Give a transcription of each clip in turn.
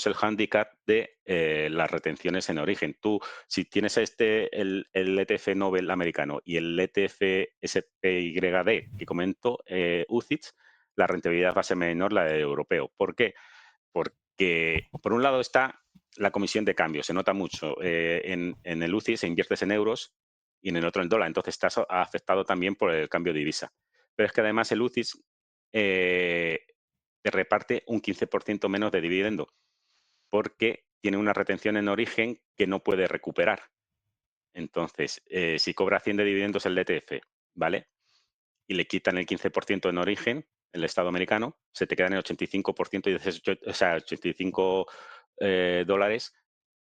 tenemos el hándicap de las retenciones en origen. Tú, si tienes el ETF Nobel americano y el ETF SPYD que comento, UCITS, la rentabilidad va a ser menor la del europeo. ¿Por qué? Porque, por un lado, está la comisión de cambio. Se nota mucho. En el UCITS inviertes en euros y en el otro en dólar. Entonces, estás afectado también por el cambio de divisa. Pero es que además el UCITS te reparte un 15% menos de dividendo porque tiene una retención en origen que no puede recuperar. Entonces, si cobra 100 de dividendos el ETF, ¿vale? Y le quitan el 15% en origen, el Estado americano, se te queda en el 85% y dices, o sea, 85 dólares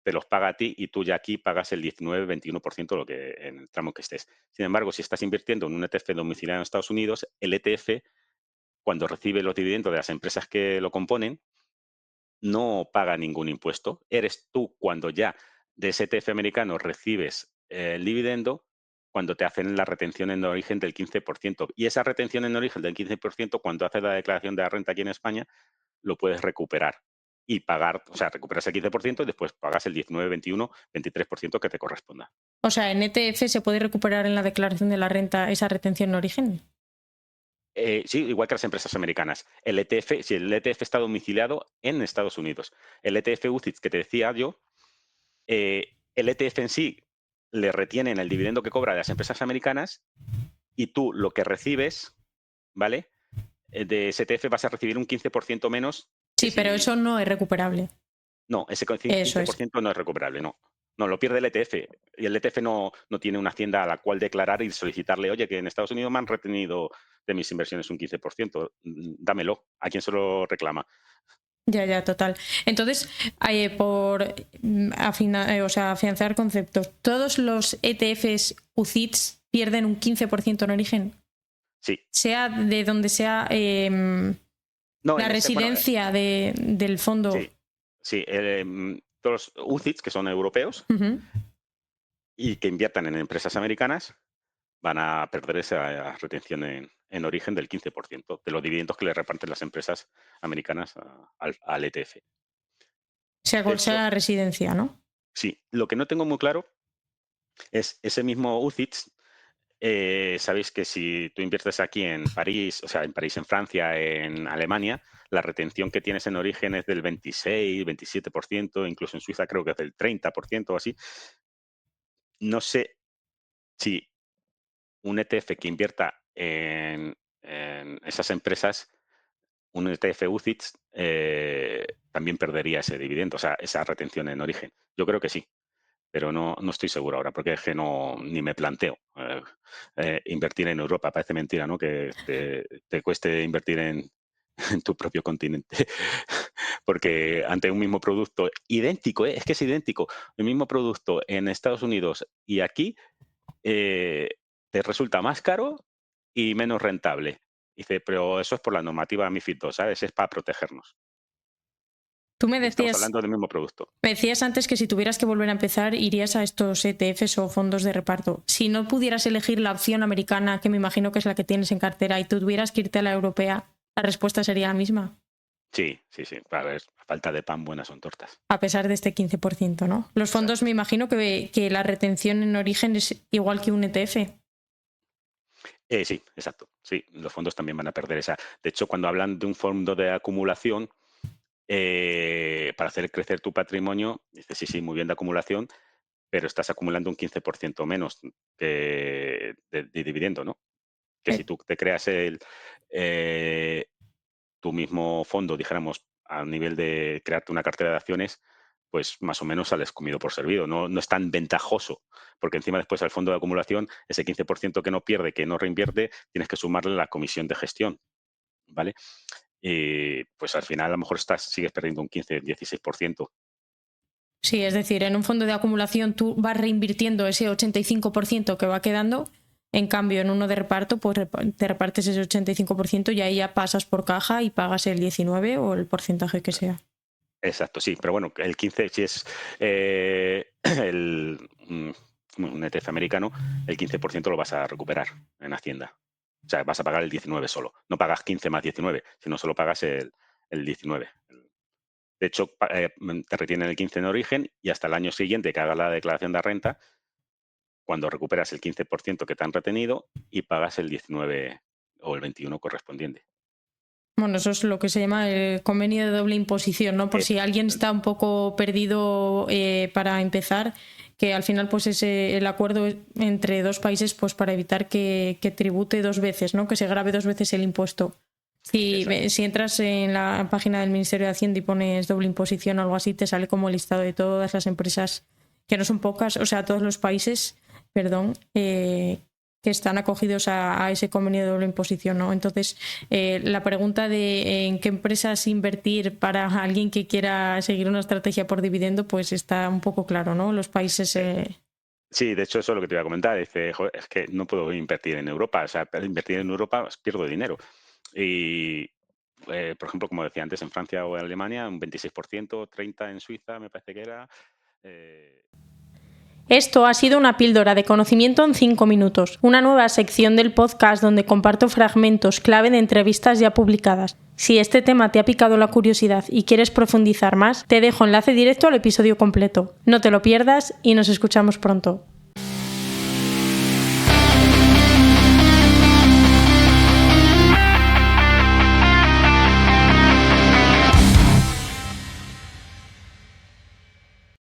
te los paga a ti y tú ya aquí pagas el 19-21% lo que, en el tramo que estés. Sin embargo, si estás invirtiendo en un ETF domiciliado en Estados Unidos, el ETF, cuando recibe los dividendos de las empresas que lo componen, no paga ningún impuesto. Eres tú cuando ya de ese ETF americano recibes el dividendo, cuando te hacen la retención en origen del 15%. Y esa retención en origen del 15%, cuando haces la declaración de la renta aquí en España, lo puedes recuperar y pagar, o sea, recuperas el 15% y después pagas el 19, 21, 23% que te corresponda. O sea, ¿en ETF se puede recuperar en la declaración de la renta esa retención en origen? Sí, igual que las empresas americanas. El ETF, si el ETF está domiciliado en Estados Unidos. El ETF UCITS que te decía yo, el ETF en sí le retienen el dividendo que cobra de las empresas americanas y tú lo que recibes, ¿vale? De ese ETF vas a recibir un 15% menos que Sí, pero si... eso no es recuperable. No, ese Eso es. 15% no es recuperable, no. No, lo pierde el ETF. Y el ETF no tiene una hacienda a la cual declarar y solicitarle, oye, que en Estados Unidos me han retenido de mis inversiones un 15%, dámelo. ¿A quién se lo reclama? Ya, total. Entonces, por o sea, afianzar conceptos, ¿todos los ETFs UCITS pierden un 15% en origen? Sí. Sea de donde sea No, la bueno, residencia del fondo. sí. Todos los UCITS, que son europeos Uh-huh. y que inviertan en empresas americanas, van a perder esa retención en origen del 15% de los dividendos que le reparten las empresas americanas al ETF. Sea De cual sea hecho, la residencia, ¿no? sí, lo que no tengo muy claro es ese mismo UCITS. Sabéis que si tú inviertes aquí en París, o sea, en París, en Francia, en Alemania, la retención que tienes en origen es del 26, 27%, incluso en Suiza creo que es del 30% o así. No sé si un ETF que invierta en esas empresas, un ETF UCITS, también perdería ese dividendo, o sea, esa retención en origen. Yo creo que sí, pero no estoy seguro ahora, porque es que ni me planteo invertir en Europa. Parece mentira, ¿no? Que te cueste invertir en tu propio continente. Porque ante un mismo producto idéntico, es que es idéntico, el mismo producto en Estados Unidos y aquí, eh, te resulta más caro y menos rentable. Dice, pero eso es por la normativa MiFID II, ¿sabes? Es para protegernos. Tú me Y estamos decías, hablando del mismo producto. me decías antes que si tuvieras que volver a empezar irías a estos ETFs o fondos de reparto. Si no pudieras elegir la opción americana, que me imagino que es la que tienes en cartera, y tú tuvieras que irte a la europea, la respuesta sería la misma, Sí. A ver, a falta de pan, buenas son tortas. a pesar de este 15%, ¿no? Los fondos Exacto. me imagino que la retención en origen es igual que un ETF. Sí, exacto. Sí, los fondos también van a perder esa. De hecho, cuando hablan de un fondo de acumulación, para hacer crecer tu patrimonio, dices, sí, muy bien de acumulación, pero estás acumulando un 15% menos de dividendo, ¿no? Que si Eh, tú te creas eh, tu mismo fondo, dijéramos, a nivel de crearte una cartera de acciones, pues más o menos sales comido por servido. No es tan ventajoso, porque encima después al fondo de acumulación, ese 15% que no pierde, que no reinvierte, tienes que sumarle la comisión de gestión, ¿vale? Y pues al final a lo mejor sigues perdiendo un 15-16%. Sí, es decir, en un fondo de acumulación tú vas reinvirtiendo ese 85% que va quedando, en cambio en uno de reparto pues te repartes ese 85% y ahí ya pasas por caja y pagas el 19 o el porcentaje que sea. Exacto, sí, pero bueno, el 15 si es un ETF americano, el 15% lo vas a recuperar en Hacienda. O sea, vas a pagar el 19 solo. No pagas 15 más 19, sino solo pagas el 19. De hecho, te retienen el 15% en origen y hasta el año siguiente que hagas la declaración de renta, cuando recuperas el 15% que te han retenido y pagas el 19 o el 21 correspondiente. Bueno, eso es lo que se llama el convenio de doble imposición, ¿no? Por si alguien está un poco perdido para empezar, que al final pues es el acuerdo entre dos países pues para evitar que tribute dos veces, ¿no? Que se grave dos veces el impuesto. Si entras en la página del Ministerio de Hacienda y pones doble imposición o algo así, te sale como el listado de todas las empresas, que no son pocas, o sea, todos los países, perdón, que están acogidos a ese convenio de doble imposición, ¿no? Entonces, la pregunta de en qué empresas invertir para alguien que quiera seguir una estrategia por dividendo, pues está un poco claro, ¿no? Los países... Sí, de hecho eso es lo que te iba a comentar. Dice, joder, es que no puedo invertir en Europa. O sea, para invertir en Europa pierdo dinero. Y, por ejemplo, como decía antes, en Francia o en Alemania, un 26%, 30% en Suiza, me parece que era... Esto ha sido una píldora de conocimiento en 5 minutos, una nueva sección del podcast donde comparto fragmentos clave de entrevistas ya publicadas. Si este tema te ha picado la curiosidad y quieres profundizar más, te dejo enlace directo al episodio completo. No te lo pierdas y nos escuchamos pronto.